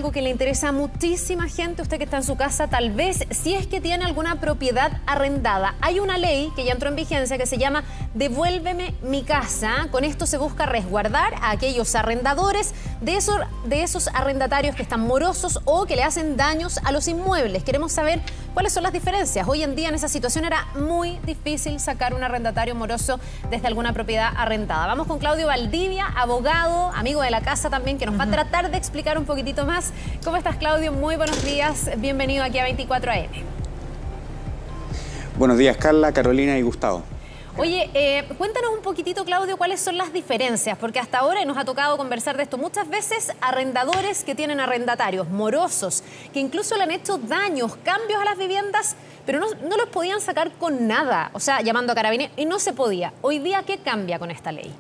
algo que le interesa a muchísima gente, usted que está en su casa, tal vez si es que tiene alguna propiedad arrendada. Hay una ley que ya entró en vigencia que se llama Devuélveme mi casa. Con esto se busca resguardar a aquellos arrendadores de esos arrendatarios que están morosos o que le hacen daños a los inmuebles. Queremos saber cuáles son las diferencias. Hoy en día en esa situación era muy difícil sacar un arrendatario moroso desde alguna propiedad arrendada. Vamos con Claudio Valdivia, abogado, amigo de la casa también, que nos va a tratar de explicar un poquitito más. ¿Cómo estás, Claudio? Muy buenos días. Bienvenido aquí a 24 AM. Buenos días, Carla, Carolina y Gustavo. Oye, cuéntanos un poquitito, Claudio, cuáles son las diferencias, porque hasta ahora, y nos ha tocado conversar de esto muchas veces, arrendadores que tienen arrendatarios morosos, que incluso le han hecho daños, cambios a las viviendas, pero no los podían sacar con nada, o sea, llamando a carabineros, y no se podía. Hoy día, ¿qué cambia con esta ley?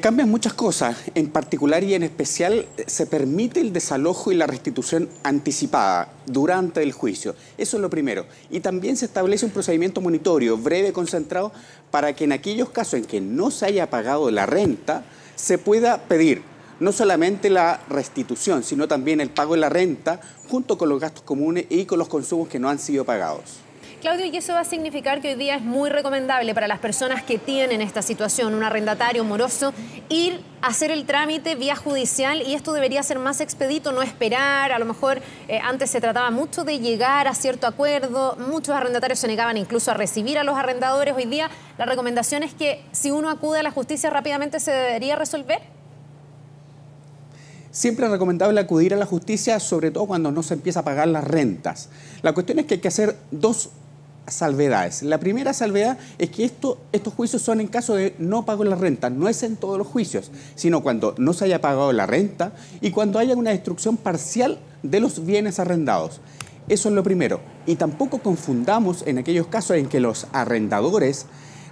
Cambian muchas cosas, en particular y en especial se permite el desalojo y la restitución anticipada durante el juicio. Eso es lo primero. Y también se establece un procedimiento monitorio breve, concentrado, para que en aquellos casos en que no se haya pagado la renta, se pueda pedir no solamente la restitución, sino también el pago de la renta junto con los gastos comunes y con los consumos que no han sido pagados. Claudio, y eso va a significar que hoy día es muy recomendable para las personas que tienen esta situación, un arrendatario moroso, ir a hacer el trámite vía judicial, y esto debería ser más expedito, no esperar. A lo mejor antes se trataba mucho de llegar a cierto acuerdo, muchos arrendatarios se negaban incluso a recibir a los arrendadores. Hoy día la recomendación es que si uno acude a la justicia rápidamente se debería resolver. Siempre es recomendable acudir a la justicia, sobre todo cuando no se empieza a pagar las rentas. La cuestión es que hay que hacer dos salvedades. La primera salvedad es que estos juicios son en caso de no pago de la renta, no es en todos los juicios, sino cuando no se haya pagado la renta y cuando haya una destrucción parcial de los bienes arrendados. Eso es lo primero. Y tampoco confundamos en aquellos casos en que los arrendadores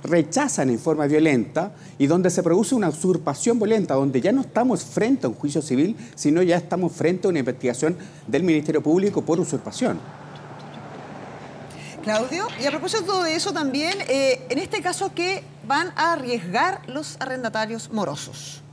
rechazan en forma violenta y donde se produce una usurpación violenta, donde ya no estamos frente a un juicio civil, sino ya estamos frente a una investigación del Ministerio Público por usurpación. Claudio, y a propósito de eso también, en este caso, ¿qué van a arriesgar los arrendatarios morosos?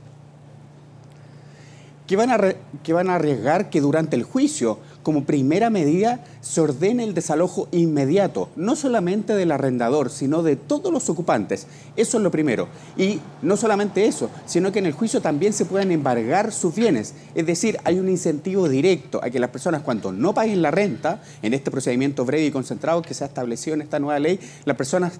Que van a arriesgar que durante el juicio, como primera medida, se ordene el desalojo inmediato, no solamente del arrendador, sino de todos los ocupantes. Eso es lo primero. Y no solamente eso, sino que en el juicio también se puedan embargar sus bienes. Es decir, hay un incentivo directo a que las personas, cuando no paguen la renta, en este procedimiento breve y concentrado que se ha establecido en esta nueva ley, las personas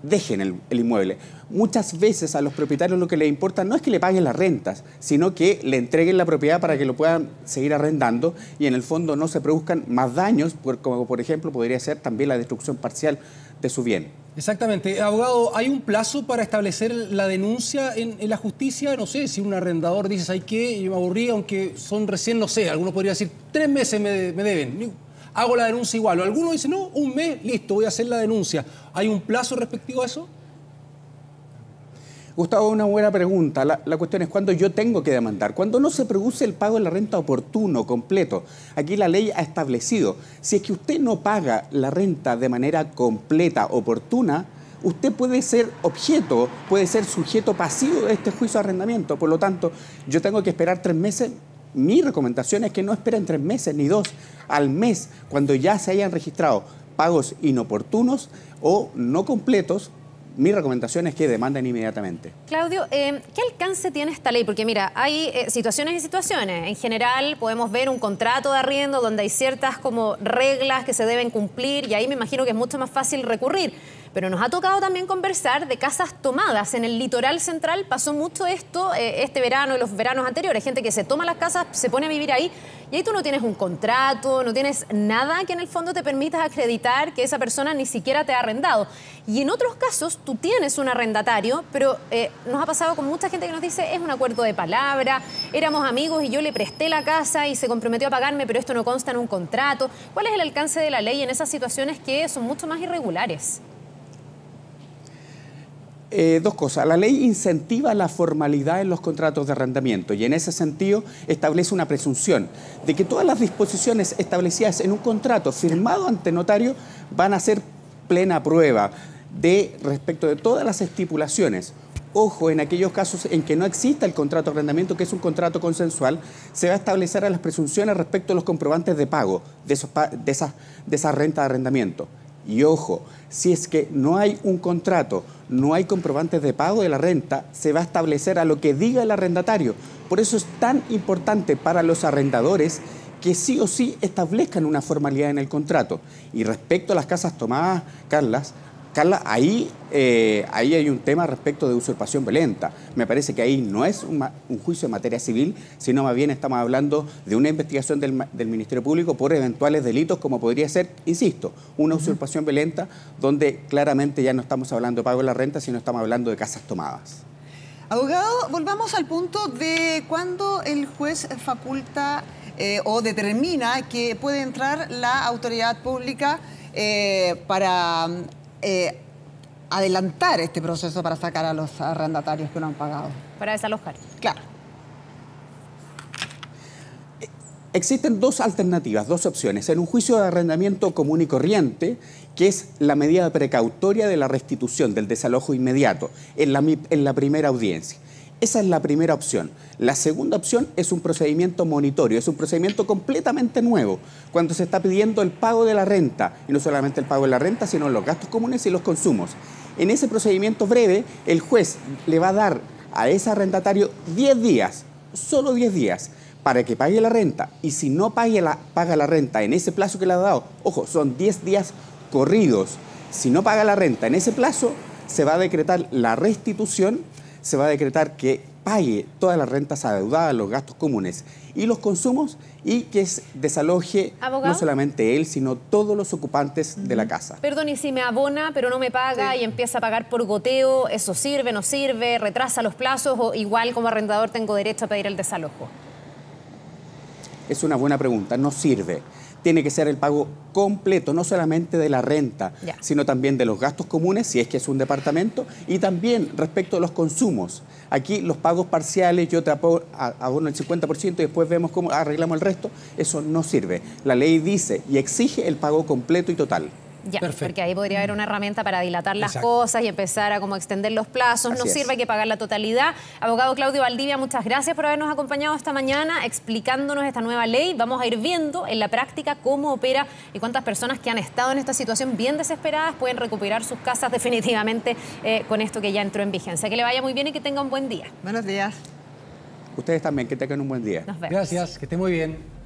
dejen el inmueble. Muchas veces a los propietarios lo que les importa no es que le paguen las rentas, sino que le entreguen la propiedad para que lo puedan seguir arrendando y en el fondo no se produzcan más daños, como por ejemplo podría ser también la destrucción parcial de su bien. Exactamente. Abogado, ¿hay un plazo para establecer la denuncia en la justicia? No sé, si un arrendador dice, ¿sabes qué? Yo me aburrí, aunque son recién, no sé, algunos podrían decir, 3 meses me deben. Hago la denuncia igual. O algunos dicen, no, 1 mes, listo, voy a hacer la denuncia. ¿Hay un plazo respectivo a eso? Gustavo, una buena pregunta. La cuestión es cuándo yo tengo que demandar. Cuando no se produce el pago de la renta oportuno, completo. Aquí la ley ha establecido, si es que usted no paga la renta de manera completa, oportuna, usted puede ser objeto, puede ser sujeto pasivo de este juicio de arrendamiento. Por lo tanto, yo tengo que esperar 3 meses. Mi recomendación es que no esperen 3 meses ni 2, al mes, cuando ya se hayan registrado pagos inoportunos o no completos. Mi recomendación es que demanden inmediatamente. Claudio, ¿qué alcance tiene esta ley? Porque mira, hay situaciones y situaciones. En general podemos ver un contrato de arriendo donde hay ciertas como reglas que se deben cumplir y ahí me imagino que es mucho más fácil recurrir. Pero nos ha tocado también conversar de casas tomadas. En el litoral central pasó mucho esto este verano y los veranos anteriores. Gente que se toma las casas, se pone a vivir ahí y ahí tú no tienes un contrato, no tienes nada que en el fondo te permita acreditar que esa persona ni siquiera te ha arrendado. Y en otros casos tú tienes un arrendatario, pero nos ha pasado con mucha gente que nos dice es un acuerdo de palabra, éramos amigos y yo le presté la casa y se comprometió a pagarme, pero esto no consta en un contrato. ¿Cuál es el alcance de la ley en esas situaciones que son mucho más irregulares? Dos cosas. La ley incentiva la formalidad en los contratos de arrendamiento y en ese sentido establece una presunción de que todas las disposiciones establecidas en un contrato firmado ante notario van a ser plena prueba respecto de todas las estipulaciones. Ojo, en aquellos casos en que no exista el contrato de arrendamiento, que es un contrato consensual, se va a establecer a las presunciones respecto a los comprobantes de pago de esa renta de arrendamiento. Y ojo, si es que no hay un contrato, no hay comprobantes de pago de la renta, se va a establecer a lo que diga el arrendatario. Por eso es tan importante para los arrendadores que sí o sí establezcan una formalidad en el contrato. Y respecto a las casas tomadas, Carla, ahí hay un tema respecto de usurpación violenta. Me parece que ahí no es un juicio en materia civil, sino más bien estamos hablando de una investigación del Ministerio Público por eventuales delitos, como podría ser, insisto, una usurpación violenta, donde claramente ya no estamos hablando de pago de la renta, sino estamos hablando de casas tomadas. Abogado, volvamos al punto de cuando el juez faculta o determina que puede entrar la autoridad pública para adelantar este proceso para sacar a los arrendatarios que no han pagado. Para desalojar. Claro. Existen dos alternativas, dos opciones. En un juicio de arrendamiento común y corriente, que es la medida precautoria de la restitución del desalojo inmediato en la primera audiencia. Esa es la primera opción. La segunda opción es un procedimiento monitorio, es un procedimiento completamente nuevo, cuando se está pidiendo el pago de la renta, y no solamente el pago de la renta, sino los gastos comunes y los consumos. En ese procedimiento breve, el juez le va a dar a ese arrendatario 10 días, solo 10 días, para que pague la renta. Y si no paga la renta en ese plazo que le ha dado, ojo, son 10 días corridos. Si no paga la renta en ese plazo, se va a decretar la restitución, se va a decretar que pague todas las rentas adeudadas, los gastos comunes y los consumos, y que desaloje no solamente él, sino todos los ocupantes de la casa. Perdón, y si me abona pero no me paga y empieza a pagar por goteo, ¿eso sirve, no sirve, retrasa los plazos o igual como arrendador tengo derecho a pedir el desalojo? Es una buena pregunta, no sirve. Tiene que ser el pago completo, no solamente de la renta, sino también de los gastos comunes, si es que es un departamento, y también respecto a los consumos. Aquí los pagos parciales, yo te abono el 50% y después vemos cómo arreglamos el resto, eso no sirve. La ley dice y exige el pago completo y total. Ya, porque ahí podría haber una herramienta para dilatar las cosas y empezar a como extender los plazos. No sirve, hay que pagar la totalidad. Abogado Claudio Valdivia, muchas gracias por habernos acompañado esta mañana explicándonos esta nueva ley. Vamos a ir viendo en la práctica cómo opera y cuántas personas que han estado en esta situación bien desesperadas pueden recuperar sus casas definitivamente con esto que ya entró en vigencia. Que le vaya muy bien y que tenga un buen día. Buenos días. Ustedes también, que tengan un buen día. Nos vemos. Gracias, que esté muy bien.